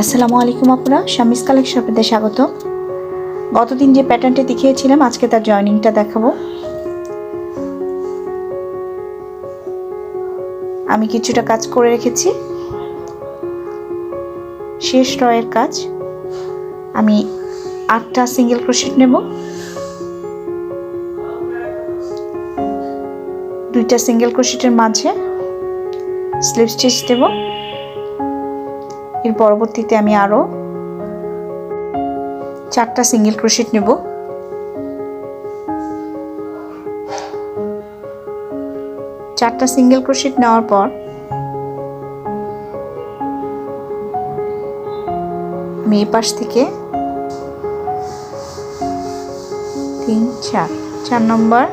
আসসালামু আলাইকুম আপুরা, শামিস কালেকশনে স্বাগত। গতদিন যে প্যাটার্নটা দেখিয়েছিলাম আজকে তার জয়েনিংটা দেখাবো। আমি কিছুটা কাজ করে রেখেছি, শেষ রয়ের কাজ। আমি 8টা সিঙ্গেল ক্রোশেট নেব, 2টা সিঙ্গেল ক্রোশেটের মাঝে স্লিপ স্টিচ দেব। এর পরবর্তীতে আমি আরো 4টা সিঙ্গেল ক্রোশেট নেব। চারটা সিঙ্গেল ক্রোশেট নেওয়ার পর আমি এই পাশ থেকে 4 নম্বর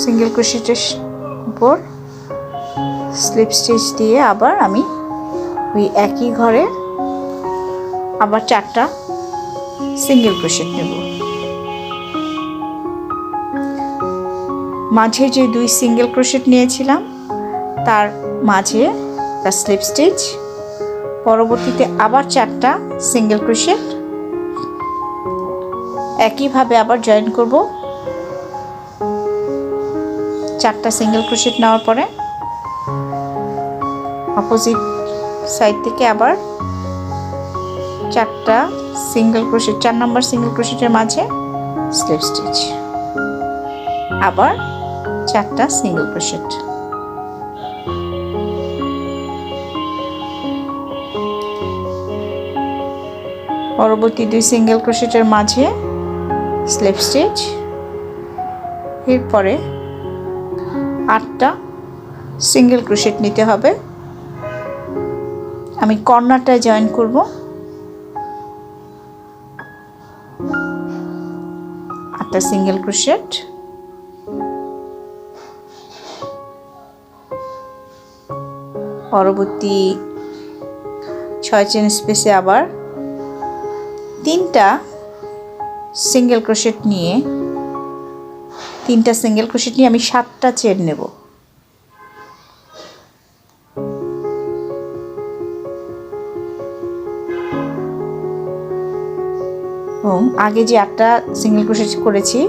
সিঙ্গেল ক্রোশেটের উপর স্লিপ স্টিচ দিয়ে আবার আমি ওই একই ঘরে আবার 4টা সিঙ্গেল ক্রোশেট নেব। মাঝে যে 2 সিঙ্গেল ক্রোশেট নিয়েছিলাম তার মাঝে একটা স্লিপ স্টিচ, পরবর্তীতে আবার 4টা সিঙ্গেল ক্রোশেট, একইভাবে আবার জয়েন করব। 4টা সিঙ্গেল ক্রোশেট নেওয়ার পরে অপোজিট সাইড থেকে আবার 4টা সিঙ্গেল ক্রোশেট, 4 নম্বর সিঙ্গেল ক্রোশেটের মাঝে স্লিপ স্টিচ, আবার 4টা সিঙ্গেল ক্রোশেট। পরবর্তী 2 সিঙ্গেল ক্রোশেটের মাঝে স্লিপ স্টিচ, এরপরে 8টা সিঙ্গেল ক্রোশেট নিতে হবে। আমি কর্নারটায় জয়েন করব। 8টা সিঙ্গেল ক্রোশেট, পরবর্তী 6 চেন স্পেসে আবার 3টা সিঙ্গেল ক্রোশেট নিয়ে আমি 7টা চেন নেব। এবং আগে যে 8টা সিঙ্গেল ক্রোশেট করেছি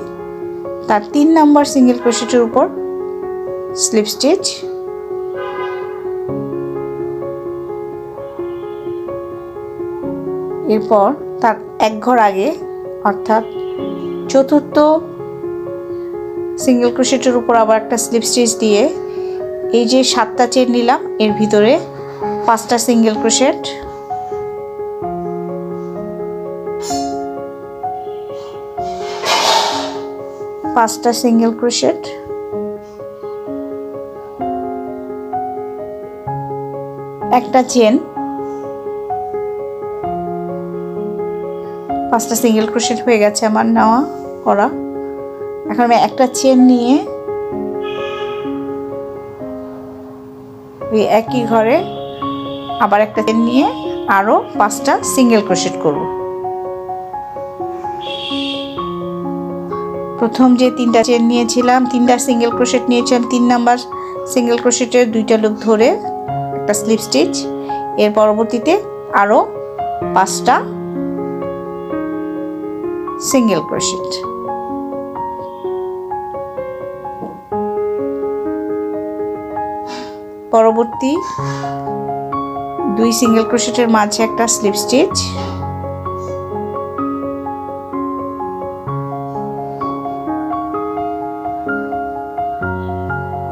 তার 3 নম্বর সিঙ্গেল ক্রোশেটের উপর স্লিপ স্টিচ, এরপর তার এক ঘর আগে অর্থাৎ 4র্থ সিঙ্গেল ক্রোশেটের উপর আবার একটা স্লিপ স্টিচ দিয়ে এই যে 7টা চেন নিলাম এর ভিতরে 5টা সিঙ্গেল ক্রোশেট, একটা চেন, 5টা সিঙ্গেল ক্রোশেট হয়ে গেছে আমার নেওয়া করা। এখন আমি একটা চেন নিয়ে ওই একই ঘরে আবার একটা চেন নিয়ে আরো 5টা সিঙ্গেল ক্রোশেট করব। প্রথম যে 3টা চেন নিয়েছিলাম, 3টা সিঙ্গেল ক্রোশেট নিয়েছিলাম, 3 নাম্বার সিঙ্গেল ক্রোশেটের 2টা লুপ ধরে একটা স্লিপ স্টিচ, এর পরবর্তীতে আরো 5টা সিঙ্গেল ক্রোশেট, পরবর্তী 2 সিঙ্গেল ক্রোশেটের মাঝে একটা স্লিপ স্টিচ,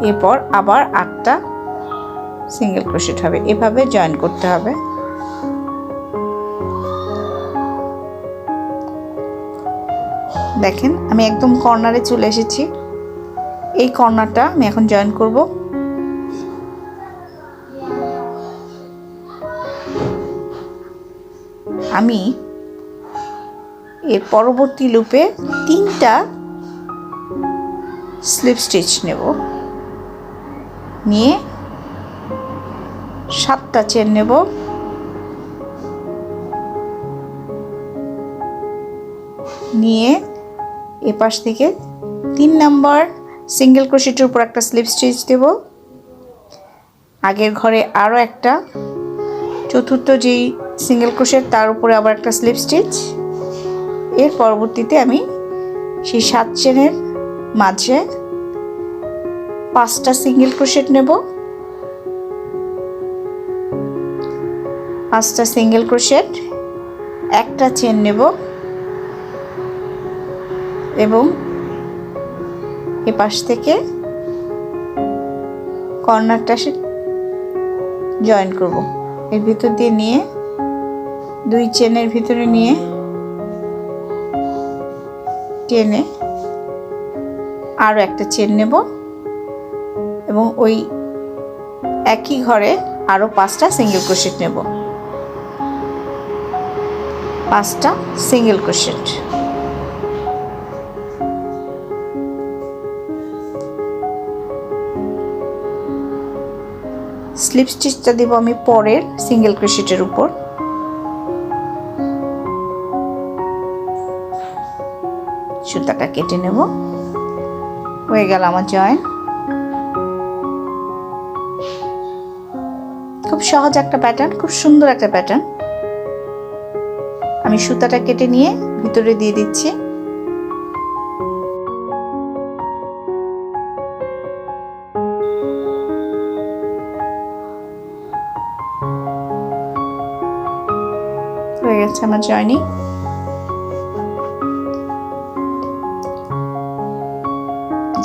এরপর আবার 8টা সিঙ্গেল ক্রোশেট হবে। এভাবে জয়েন করতে হবে। দেখেন আমি একদম কর্নারে চলে এসেছি। এই কর্নারটা আমি এখন জয়েন করব। আমি এর পরবর্তী লুপে 3টা স্লিপ স্টিচ নেব, নিয়ে 7টা চেন নেব, নিয়ে এপাশ থেকে 3 নম্বর সিঙ্গেল ক্রোশেটের উপর একটা স্লিপ স্টিচ দেব, আগের ঘরে আরো একটা চতুর্থ যেই সিঙ্গেল ক্রোশেট তার উপরে আবার একটা স্লিপ স্টিচ। এর পরবর্তীতে আমি সেই 7 চেনের মাঝে 5টা সিঙ্গেল ক্রোশেট নেব। 5টা সিঙ্গেল ক্রোশেট, একটা চেন নেব এবং এ পাশ থেকে কর্নারটা জয়েন করব। এর ভিতর দিয়ে নিয়ে 2 চেনের ভিতরে নিয়ে টেনে আরও একটা চেন নেব এবং ওই একই ঘরে আরও 5টা সিঙ্গেল ক্রোশেট নেব। 5টা সিঙ্গেল ক্রোশেট। স্লিপ স্টিচটা দেব আমি পরের সিঙ্গেল ক্রোশেটের উপর। সুতাটা কেটে নেব। হয়ে গেল আমার জয়েন। খুব সহজ একটা প্যাটার্ন, খুব সুন্দর একটা প্যাটার্ন। আমি সুতাটা কেটে নিয়ে ভিতরে দিয়ে দিচ্ছি। হয়ে গেছে আমার জয়েনিং।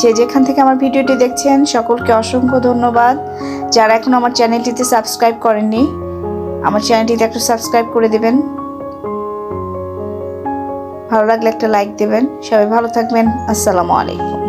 যে যেখান থেকে আমার ভিডিওটি দেখছেন সকলকে অসংখ্য ধন্যবাদ। যারা এখন আমার চ্যানেলটিতে সাবস্ক্রাইব করেননি, আমার চ্যানেলটিতে একটু সাবস্ক্রাইব করে দেবেন। ভালো লাগলে একটা লাইক দেবেন। সবাই ভালো থাকবেন। আসসালামু আলাইকুম।